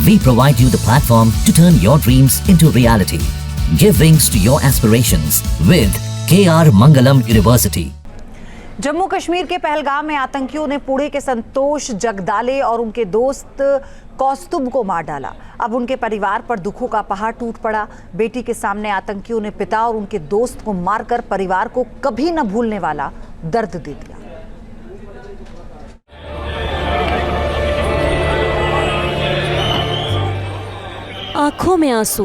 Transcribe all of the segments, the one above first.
We provide you the platform to turn your dreams into reality. Give wings to your aspirations with KR Mangalam University. Jammu Kashmir के पहलगाम में आतंकियों ने पुणे के संतोष जगदाले और उनके दोस्त कौस्तुभ को मार डाला। अब उनके परिवार पर दुखों का पहाड़ टूट पड़ा। बेटी के सामने आतंकियों ने पिता और उनके दोस्त को मारकर परिवार को कभी न भूलने वाला दर्द दे दिया। आंखों में आंसू,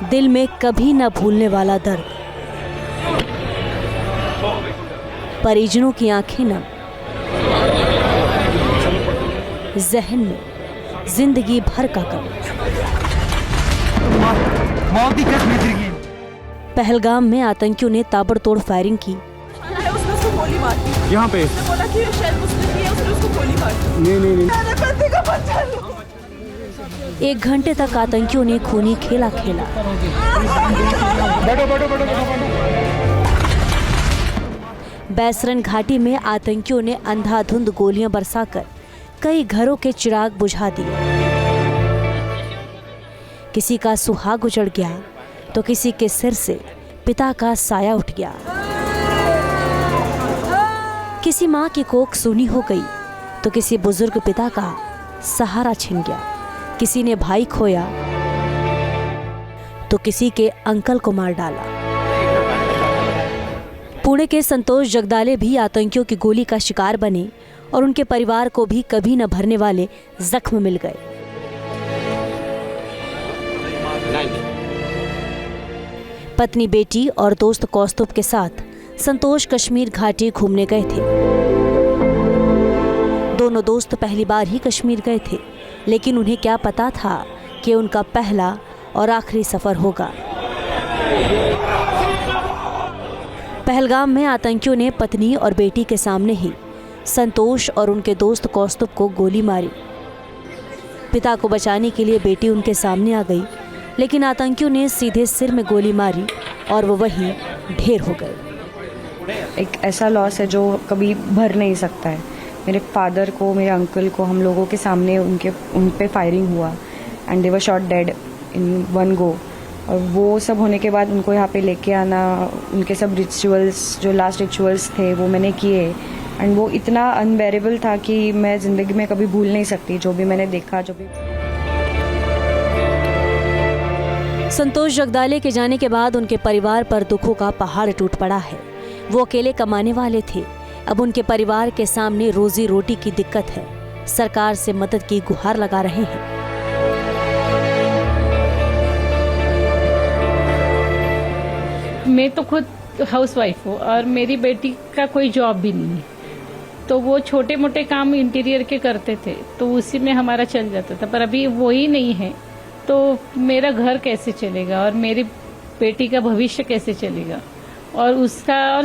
दिल में कभी न भूलने वाला दर्द, परिजनों की आंखें नम, जहन में जिंदगी भर का गम। पहलगाम में आतंकियों ने ताबड़तोड़ फायरिंग की। उसने उसको गोली मारी। यहाँ पे उसने बोला कि शायद मुस्लिम ही है, उसने उसको गोली मारी। नहीं। मेरे पति का बच्चा लो। 1 घंटे तक आतंकियों ने खूनी खेला खेला। बैसरन घाटी में आतंकियों ने अंधाधुंध गोलियां बरसाकर कई घरों के चिराग बुझा दिए। किसी का सुहाग उजड़ गया तो किसी के सिर से पिता का साया उठ गया। किसी माँ की कोख सूनी हो गई तो किसी बुजुर्ग पिता का सहारा छिन गया। किसी ने भाई खोया तो किसी के अंकल को मार डाला। पुणे के संतोष जगदाले भी आतंकियों की गोली का शिकार बने और उनके परिवार को भी कभी न भरने वाले जख्म मिल गए। पत्नी, बेटी और दोस्त कौस्तुभ के साथ संतोष कश्मीर घाटी घूमने गए थे। दोनों दोस्त पहली बार ही कश्मीर गए थे, लेकिन उन्हें क्या पता था कि उनका पहला और आखिरी सफर होगा। पहलगाम में आतंकियों ने पत्नी और बेटी के सामने ही संतोष और उनके दोस्त कौस्तुभ को गोली मारी। पिता को बचाने के लिए बेटी उनके सामने आ गई, लेकिन आतंकियों ने सीधे सिर में गोली मारी और वो वहीं ढेर हो गए। एक ऐसा लॉस है जो कभी भर नहीं सकता है। मेरे फादर को, मेरे अंकल को, हम लोगों के सामने उन पे फायरिंग हुआ and they were shot dead in one go. और वो सब होने के बाद उनको यहाँ पे लेके आना, उनके सब रिचुअल्स, जो लास्ट रिचुअल्स थे वो मैंने किए एंड वो इतना अनबेरेबल था कि मैं ज़िंदगी में कभी भूल नहीं सकती जो भी मैंने देखा। जो भी संतोष जगदाले के जाने के बाद उनके परिवार पर दुखों का पहाड़ टूट पड़ा है। वो अकेले कमाने वाले थे। अब उनके परिवार के सामने रोजी रोटी की दिक्कत है। सरकार से मदद की गुहार लगा रहे हैं। मैं तो खुद हाउसवाइफ हूँ और मेरी बेटी का कोई जॉब भी नहीं है, तो वो छोटे मोटे काम इंटीरियर के करते थे तो उसी में हमारा चल जाता था। पर अभी वो ही नहीं है तो मेरा घर कैसे चलेगा और मेरी बेटी का भविष्य कैसे चलेगा। और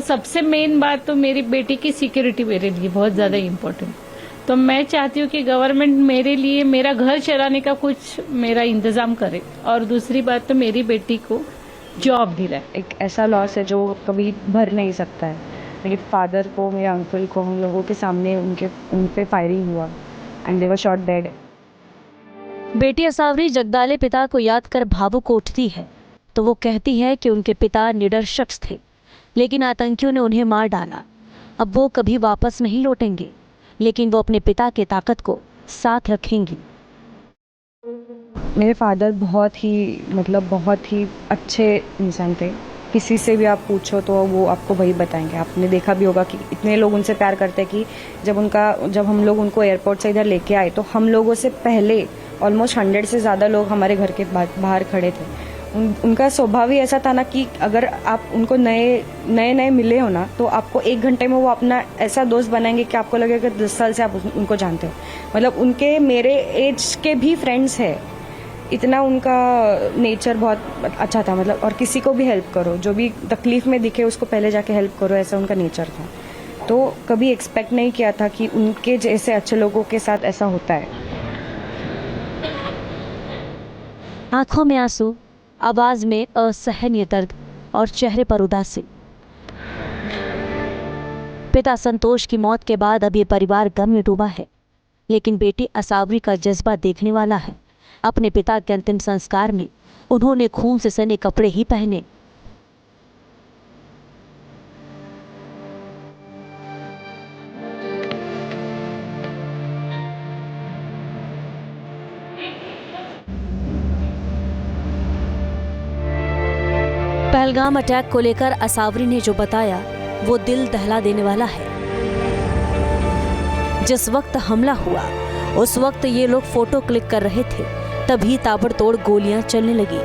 सबसे मेन बात तो मेरी बेटी की सिक्योरिटी मेरे लिए बहुत ज़्यादा इम्पोर्टेंट। तो मैं चाहती हूँ कि गवर्नमेंट मेरे लिए मेरा घर चलाने का कुछ मेरा इंतज़ाम करे और दूसरी बात तो मेरी बेटी को जॉब दिलाए। एक ऐसा लॉस है जो कभी भर नहीं सकता है। मेरे फादर को, मेरे अंकल को, हम लोगों के सामने उन पे फायरिंग हुआ and they were shot dead. बेटी असावरी जगदाले पिता को याद कर भावुक उठती है तो वो कहती है कि उनके पिता निडर शख्स थे, लेकिन आतंकियों ने उन्हें मार डाला। अब वो कभी वापस नहीं लौटेंगे, लेकिन वो अपने पिता की ताकत को साथ रखेंगी। मेरे फादर बहुत ही अच्छे इंसान थे। किसी से भी आप पूछो तो वो आपको वही बताएंगे। आपने देखा भी होगा कि इतने लोग उनसे प्यार करते हैं कि जब हम लोग उनको एयरपोर्ट से इधर लेके आए तो हम लोगों से पहले ऑलमोस्ट 100 से ज़्यादा लोग हमारे घर के बाहर खड़े थे। उनका स्वभाव ही ऐसा था ना कि अगर आप उनको नए मिले हो ना तो आपको 1 घंटे में वो अपना ऐसा दोस्त बनाएंगे कि आपको लगेगा कि 10 साल से आप उनको जानते हो। मतलब उनके मेरे एज के भी फ्रेंड्स है। इतना उनका नेचर बहुत अच्छा था। मतलब और किसी को भी हेल्प करो, जो भी तकलीफ में दिखे उसको पहले जाके हेल्प करो, ऐसा उनका नेचर था। तो कभी एक्सपेक्ट नहीं किया था कि उनके जैसे अच्छे लोगों के साथ ऐसा होता है। आंखों में आंसू, आवाज में असहनीय दर्द और चेहरे पर उदासी। पिता संतोष की मौत के बाद अब ये परिवार गम में डूबा है। लेकिन बेटी असावरी का जज्बा देखने वाला है। अपने पिता के अंतिम संस्कार में उन्होंने खून से सने कपड़े ही पहने। पहलगाम अटैक को लेकर असावरी ने जो बताया वो दिल दहला देने वाला है। जिस वक्त हमला हुआ उस वक्त ये लोग फोटो क्लिक कर रहे थे, तभी ताबड़तोड़ गोलियां चलने लगी,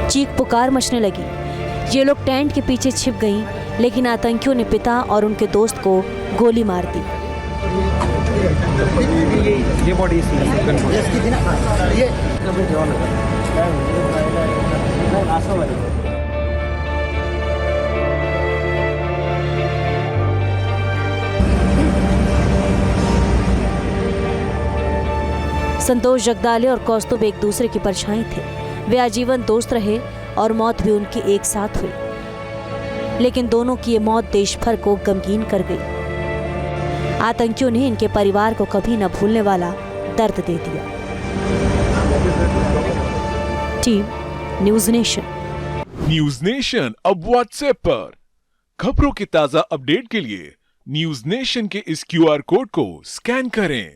चीख पुकार मचने लगी। ये लोग टेंट के पीछे छिप गईं, लेकिन आतंकियों ने पिता और उनके दोस्त को गोली मार दी। संतोष जगदाले और कौस्तुभ एक दूसरे की परछाई थे। वे आजीवन दोस्त रहे और मौत भी उनकी एक साथ हुई, लेकिन दोनों की ये मौत देश भर को गमगीन कर गई। आतंकियों ने इनके परिवार को कभी न भूलने वाला दर्द दे दिया। Team news nation. News nation अब व्हाट्सएप पर। खबरों के ताजा अपडेट के लिए न्यूज़ नेशन के इस QR कोड को स्कैन करें।